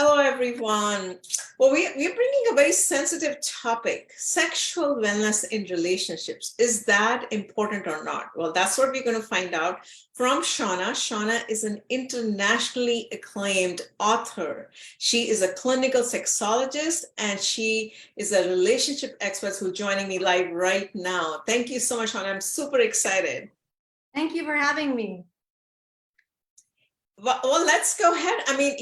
Hello, everyone. Well, we're bringing a very sensitive topic, sexual wellness in relationships. Is that important or not? Well, that's what we're going to find out from Shauna. Shauna is an internationally acclaimed author. She is a clinical sexologist and she is a relationship expert who's joining me live right now. Thank you so much, Shauna. I'm super excited. Thank you for having me. Well, let's go ahead. I mean,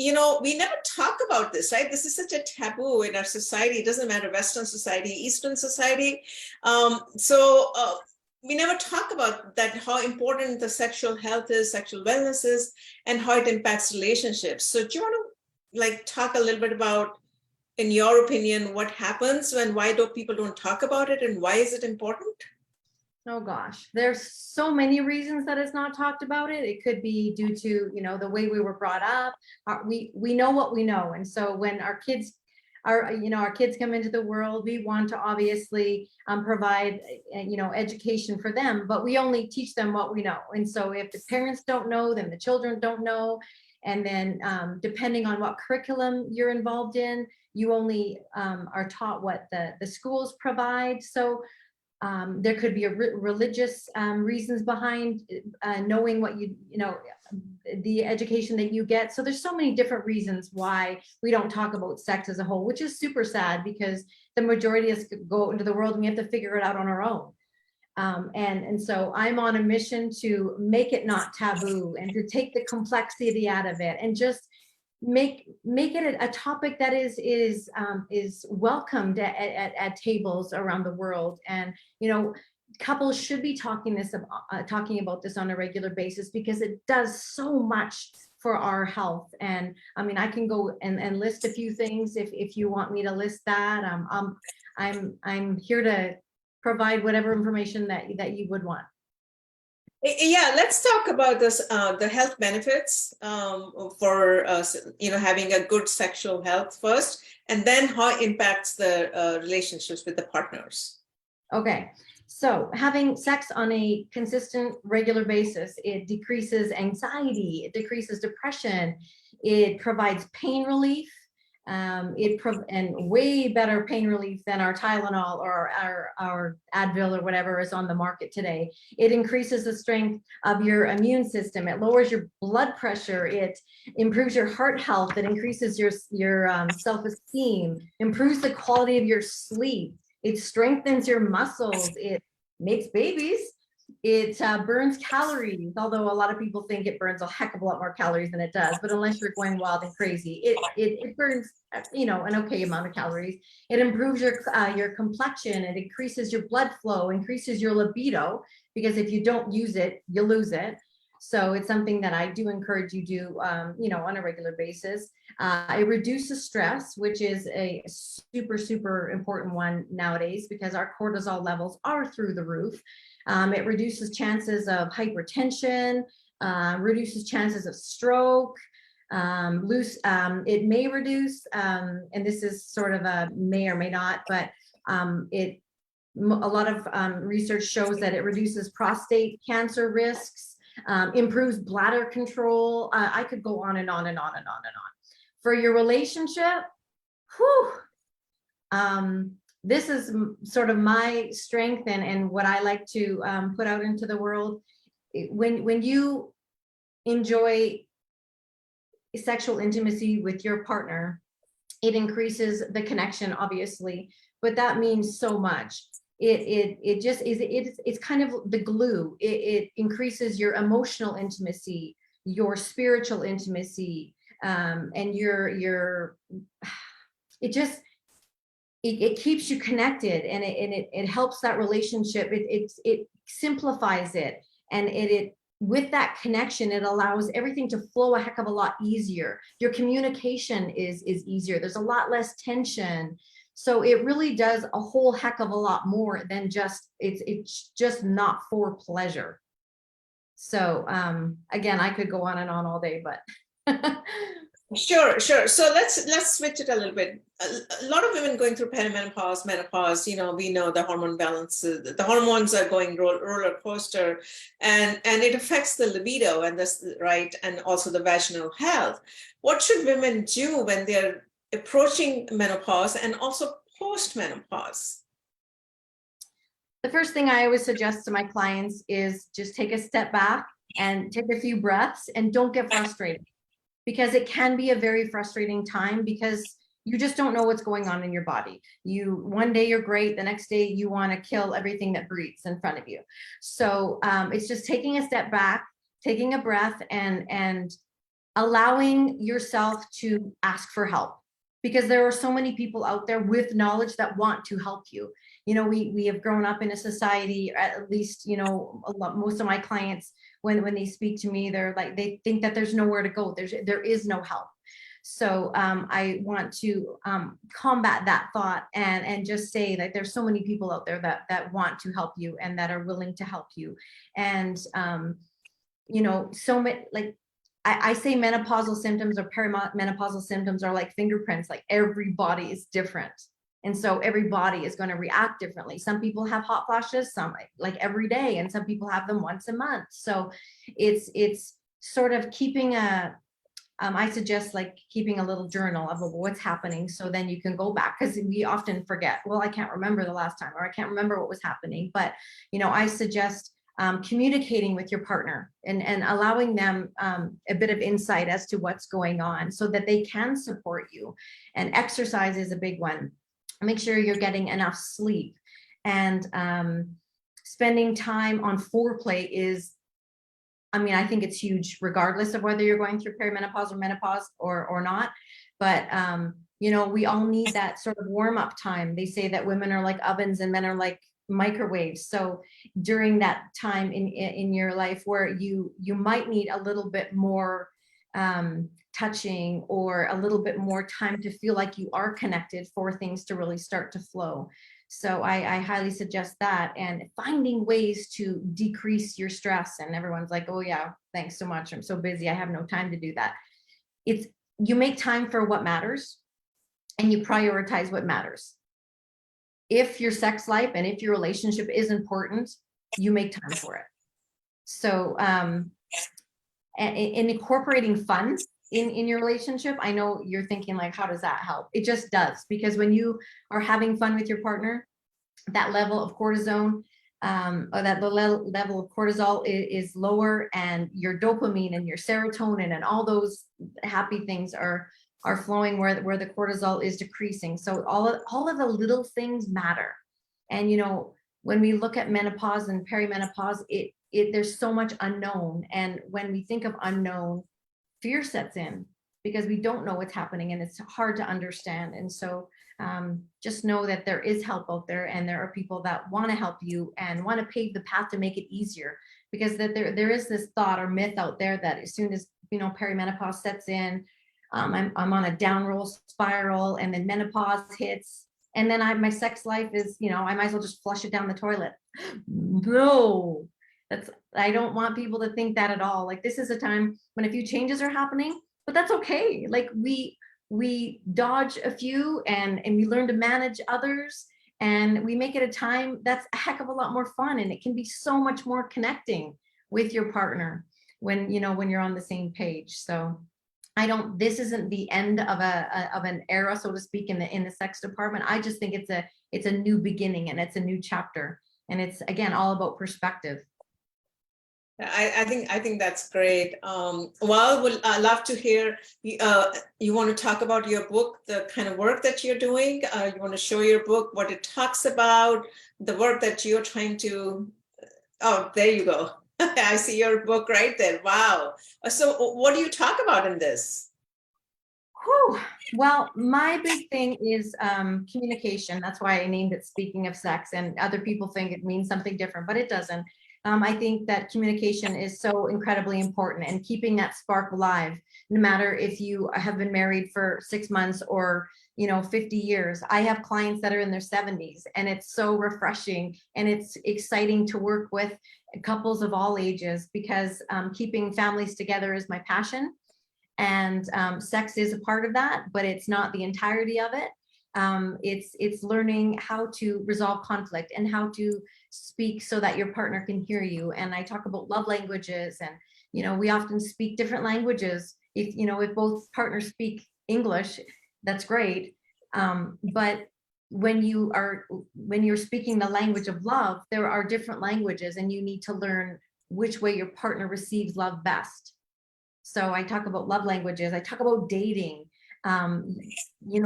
we never talk about this, right? This is such a taboo in our society. It doesn't matter, Western society, Eastern society. We never talk about that, how important the sexual health is, sexual wellness is, and how it impacts relationships. So do you want to talk a little bit about, in your opinion, what happens why people don't talk about it and why is it important? Oh gosh, there's so many reasons that it's not talked about it. It could be due to, the way we were brought up. We know what we know. And so when our kids come into the world, we want to obviously provide, education for them, but we only teach them what we know. And so if the parents don't know, then the children don't know. And then depending on what curriculum you're involved in, you only are taught what the schools provide. So there could be religious reasons behind knowing what the education that you get. So there's so many different reasons why we don't talk about sex as a whole, which is super sad because the majority of us go into the world and we have to figure it out on our own. And so I'm on a mission to make it not taboo and to take the complexity out of it and just make it a topic that is welcomed at tables around the world. And couples should be talking about this on a regular basis because it does so much for our health. And I mean, I can go and list a few things if you want me to list that. I'm here to provide whatever information that you would want. Yeah, let's talk about this, the health benefits for having a good sexual health first, and then how it impacts the relationships with the partners. Okay, so having sex on a consistent, regular basis, it decreases anxiety, it decreases depression, it provides pain relief, and way better pain relief than our Tylenol or our Advil or whatever is on the market today. It increases the strength of your immune system. It lowers your blood pressure. It improves your heart health. It increases your self-esteem, improves the quality of your sleep. It strengthens your muscles. It makes babies. It burns calories, although a lot of people think it burns a heck of a lot more calories than it does. But unless you're going wild and crazy, it burns, an okay amount of calories. It improves your complexion. It increases your blood flow, increases your libido, because if you don't use it, you lose it. So it's something that I do encourage you do, on a regular basis. It reduces stress, which is a super, super important one nowadays because our cortisol levels are through the roof. It reduces chances of hypertension, reduces chances of stroke, it may reduce, and this is sort of a may or may not, but a lot of research shows that it reduces prostate cancer risks, improves bladder control. I could go on and on and on and on and on. For your relationship, this is sort of my strength and what I like to put out into the world. When you enjoy sexual intimacy with your partner, it increases the connection, obviously, but that means so much. It just is, it's kind of the glue. It increases your emotional intimacy, your spiritual intimacy, and it keeps you connected, and it helps that relationship. It simplifies it, and it with that connection, it allows everything to flow a heck of a lot easier. Your communication is easier. There's a lot less tension. So it really does a whole heck of a lot more than just, it's just not for pleasure. So again, I could go on and on all day, but Sure, sure. So let's switch it a little bit. A lot of women going through perimenopause, menopause, we know the hormone balances, the hormones are going roller coaster, and it affects the libido and this, right, and also the vaginal health. What should women do when they're approaching menopause and also post-menopause? The first thing I always suggest to my clients is just take a step back and take a few breaths and don't get frustrated, because it can be a very frustrating time because you just don't know what's going on in your body. One day you're great, the next day you want to kill everything that breathes in front of you. So it's just taking a step back, taking a breath, and allowing yourself to ask for help, because there are so many people out there with knowledge that want to help you. We have grown up in a society, at least, most of my clients, when they speak to me, they're like, they think that there's nowhere to go. There is no help. So I want to combat that thought and just say that there's so many people out there that want to help you and that are willing to help you. And so many, like, I say menopausal symptoms or perimenopausal symptoms are like fingerprints. Like, every body is different. And so every body is going to react differently. Some people have hot flashes, some like every day, and some people have them once a month. So it's sort of keeping I suggest like keeping a little journal of what's happening. So then you can go back, because we often forget, well, I can't remember the last time, or I can't remember what was happening. But, I suggest communicating with your partner and allowing them a bit of insight as to what's going on so that they can support you. And exercise is a big one. Make sure you're getting enough sleep, and spending time on foreplay is, I think it's huge, regardless of whether you're going through perimenopause or menopause or not. But we all need that sort of warm up time. They say that women are like ovens and men are like microwaves. So during that time in your life where you might need a little bit more touching, or a little bit more time to feel like you are connected for things to really start to flow. So I highly suggest that, and finding ways to decrease your stress. And everyone's like, oh yeah, thanks so much, I'm so busy, I have no time to do that. You make time for what matters, and you prioritize what matters. If your sex life and if your relationship is important, you make time for it. So in incorporating fun in your relationship, I know you're thinking like, how does that help? It just does, because when you are having fun with your partner, that level of cortisone, or that the level of cortisol is lower, and your dopamine and your serotonin and all those happy things are flowing where the cortisol is decreasing. So all of the little things matter. And when we look at menopause and perimenopause, there's so much unknown. And when we think of unknown, fear sets in, because we don't know what's happening and it's hard to understand. And so just know that there is help out there, and there are people that want to help you and want to pave the path to make it easier. Because that there is this thought or myth out there that as soon as perimenopause sets in, I'm on a downward spiral, and then menopause hits, and then my sex life is, I might as well just flush it down the toilet. No, I don't want people to think that at all. Like, this is a time when a few changes are happening, but that's okay. Like, we dodge a few, and we learn to manage others, and we make it a time that's a heck of a lot more fun, and it can be so much more connecting with your partner when you're on the same page. So this isn't the end of an era, so to speak, in the sex department. I just think it's a new beginning, and it's a new chapter, and it's, again, all about perspective. I think that's great. Well, I'd love to hear, you want to talk about your book, the kind of work that you're doing. You want to show your book, what it talks about, the work that you're trying to, oh, there you go. I see your book right there. Wow. So what do you talk about in this? Whew. Well, my big thing is communication. That's why I named it Speaking of Sex, and other people think it means something different, but it doesn't. I think that communication is so incredibly important, and keeping that spark alive, no matter if you have been married for 6 months or 50 years. I have clients that are in their 70s, and it's so refreshing, and it's exciting to work with couples of all ages, because keeping families together is my passion. And sex is a part of that, but it's not the entirety of it. It's learning how to resolve conflict and how to speak so that your partner can hear you. And I talk about love languages, and we often speak different languages. If both partners speak English, that's great. But when you're speaking the language of love, there are different languages, and you need to learn which way your partner receives love best. So I talk about love languages. I talk about dating.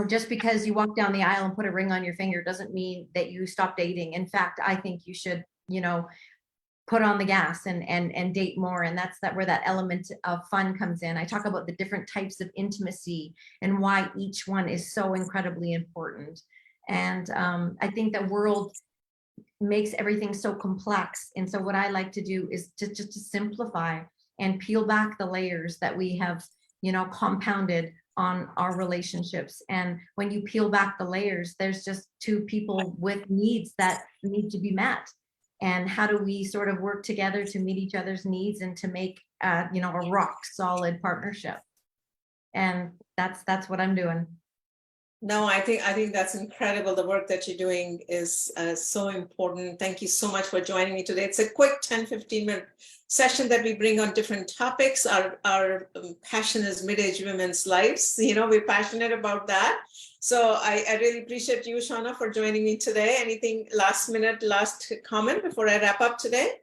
Just because you walk down the aisle and put a ring on your finger doesn't mean that you stop dating. In fact, I think you should, put on the gas and date more. And that's where that element of fun comes in. I talk about the different types of intimacy and why each one is so incredibly important. And I think the world makes everything so complex. And so what I like to do is just to simplify and peel back the layers that we have, compounded on our relationships. And when you peel back the layers, there's just two people with needs that need to be met. And how do we sort of work together to meet each other's needs and to make, a rock solid partnership? And that's what I'm doing. No, I think that's incredible. The work that you're doing is so important. Thank you so much for joining me today. It's a quick 10-15-minute session that we bring on different topics. Our passion is mid-age women's lives. We're passionate about that. So I really appreciate you, Shauna, for joining me today. Anything last comment before I wrap up today?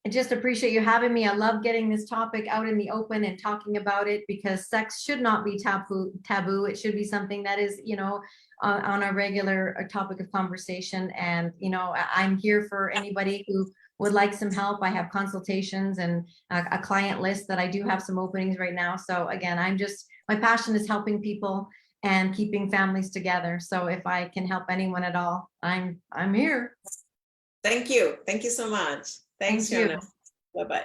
I just appreciate you having me. I love getting this topic out in the open and talking about it, because sex should not be taboo. It should be something that is, on a regular topic of conversation. And, I'm here for anybody who would like some help. I have consultations and a client list that I do have some openings right now. So again, my passion is helping people and keeping families together. So if I can help anyone at all, I'm here. Thank you. Thank you so much. Thanks, Thank you. Shauna. Bye-bye.